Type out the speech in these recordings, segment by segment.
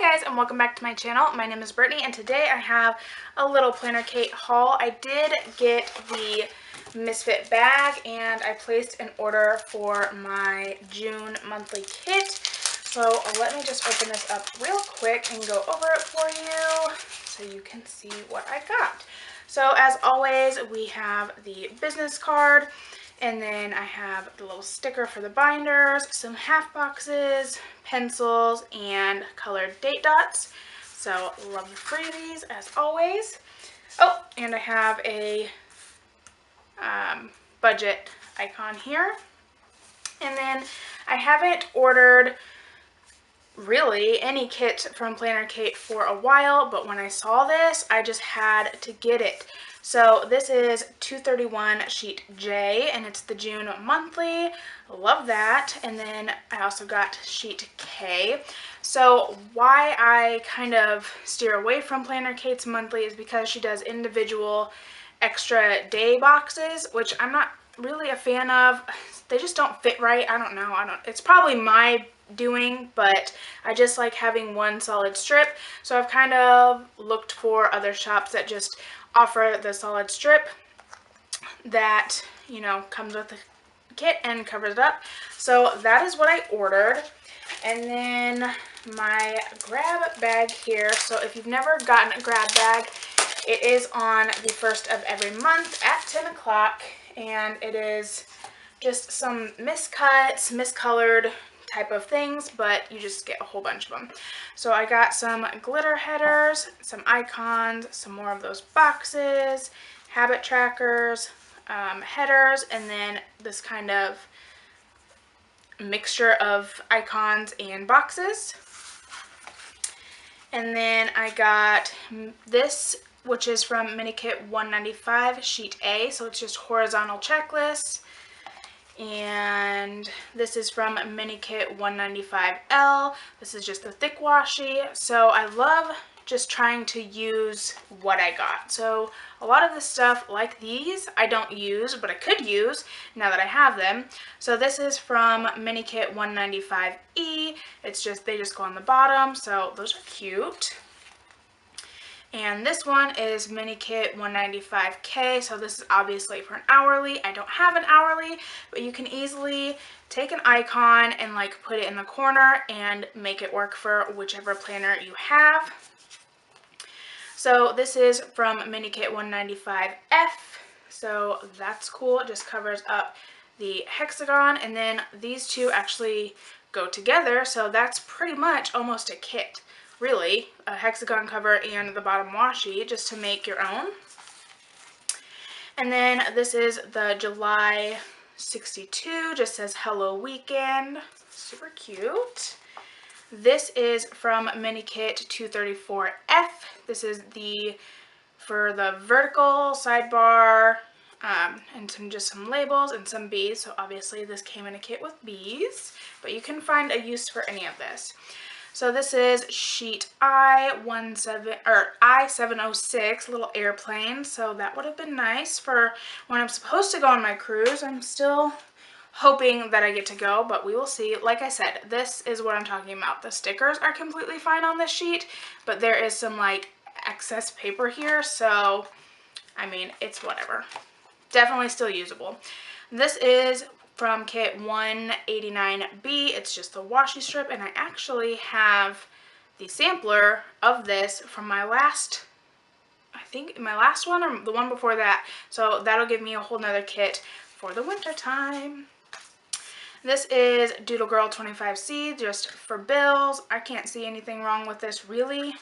Hi guys, and welcome back to my channel. My name is Brittany and today I have a little Plannerkate haul. I did get the Misfit bag and I placed an order for my June monthly kit. So let me just open this up real quick and go over it for you so you can see what I got. So as always, we have the business card, and then I have the little sticker for the binders, some half boxes, pencils, and colored date dots. So love the freebies as always. Oh, and I have a budget icon here. And then I haven't ordered really any kit from Plannerkate for a while, but when I saw this, I just had to get it. So this is 231 sheet J, and it's the June monthly. Love that. And then I also got sheet K. So why I kind of steer away from Plannerkate's monthly is because she does individual extra day boxes, which I'm not really a fan of. They just don't fit right. I don't know. It's probably my doing, but I just like having one solid strip. So I've kind of looked for other shops that just offer the solid strip that, you know, comes with the kit and covers it up. So that is what I ordered. And then my grab bag here. So if you've never gotten a grab bag, it is on the first of every month at 10 o'clock, and it is just some miscuts, miscolored type of things, but you just get a whole bunch of them. So I got some glitter headers, some icons, some more of those boxes, habit trackers, headers, and then this kind of mixture of icons and boxes. And then I got this, which is from Mini Kit 195 sheet A, so it's just horizontal checklists. And this is from Mini Kit 195L. This is just the thick washi. So I love just trying to use what I got. So a lot of the stuff like these I don't use, but I could use now that I have them. So this is from Mini Kit 195E. It's just, they just go on the bottom, so those are cute. And this one is Mini Kit 195K, so this is obviously for an hourly. I don't have an hourly, but you can easily take an icon and like put it in the corner and make it work for whichever planner you have. So this is from Mini Kit 195F, so that's cool. It just covers up the hexagon, and then these two actually go together, so that's pretty much almost a kit. Really, a hexagon cover and the bottom washi just to make your own. And then this is the July 62, just says hello weekend, super cute. This is from Mini Kit 234F. This is for the vertical sidebar, and just some labels and some bees. So obviously this came in a kit with bees, but you can find a use for any of this. So this is sheet I-706, little airplane. So that would have been nice for when I'm supposed to go on my cruise. I'm still hoping that I get to go, but we will see. Like I said, this is what I'm talking about. The stickers are completely fine on this sheet, but there is some like excess paper here. So, I mean, it's whatever. Definitely still usable. This is from Kit 189B. It's just the washi strip, and I actually have the sampler of this from my last, I think my last one or the one before that. So that'll give me a whole nother kit for the winter time. This is Doodle Girl 25C, just for bills. I can't see anything wrong with this really,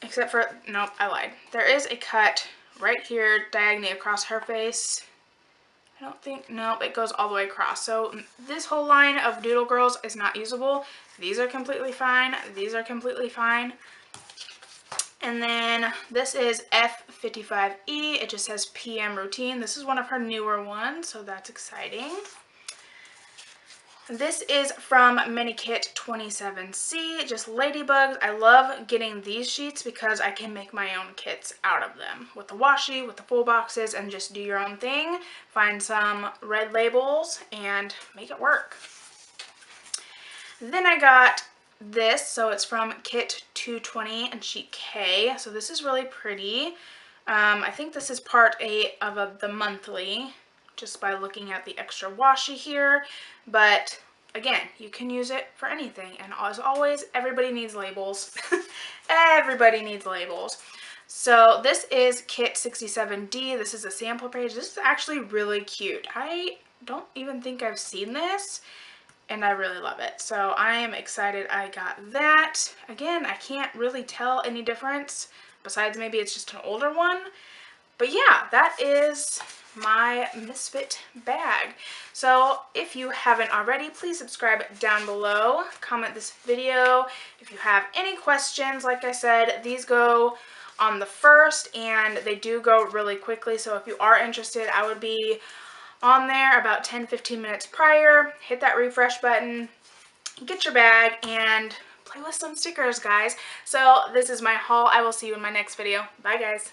except for, nope, I lied. There is a cut right here diagonally across her face. I don't think, no, it goes all the way across. So this whole line of Doodle Girls is not usable. These are completely fine. These are completely fine. And then this is F55E. It just says PM routine. This is one of her newer ones, so that's exciting. This is from Mini Kit 27C, just ladybugs. I love getting these sheets because I can make my own kits out of them with the washi, with the full boxes, and just do your own thing. Find some red labels and make it work. Then I got this, so it's from Kit 220 and Sheet K. So this is really pretty. I think this is part 8 of the monthly, just by looking at the extra washi here. But again, you can use it for anything. And as always, everybody needs labels. Everybody needs labels. So this is Kit 67D. This is a sample page. This is actually really cute. I don't even think I've seen this, and I really love it. So I am excited I got that. Again, I can't really tell any difference, besides maybe it's just an older one. But yeah, that is my Misfit bag. So if you haven't already, please subscribe down below, comment this video. If you have any questions, like I said, these go on the 1st and they do go really quickly. So if you are interested, I would be on there about 10-15 minutes prior. Hit that refresh button, get your bag, and play with some stickers, guys. So this is my haul. I will see you in my next video. Bye, guys.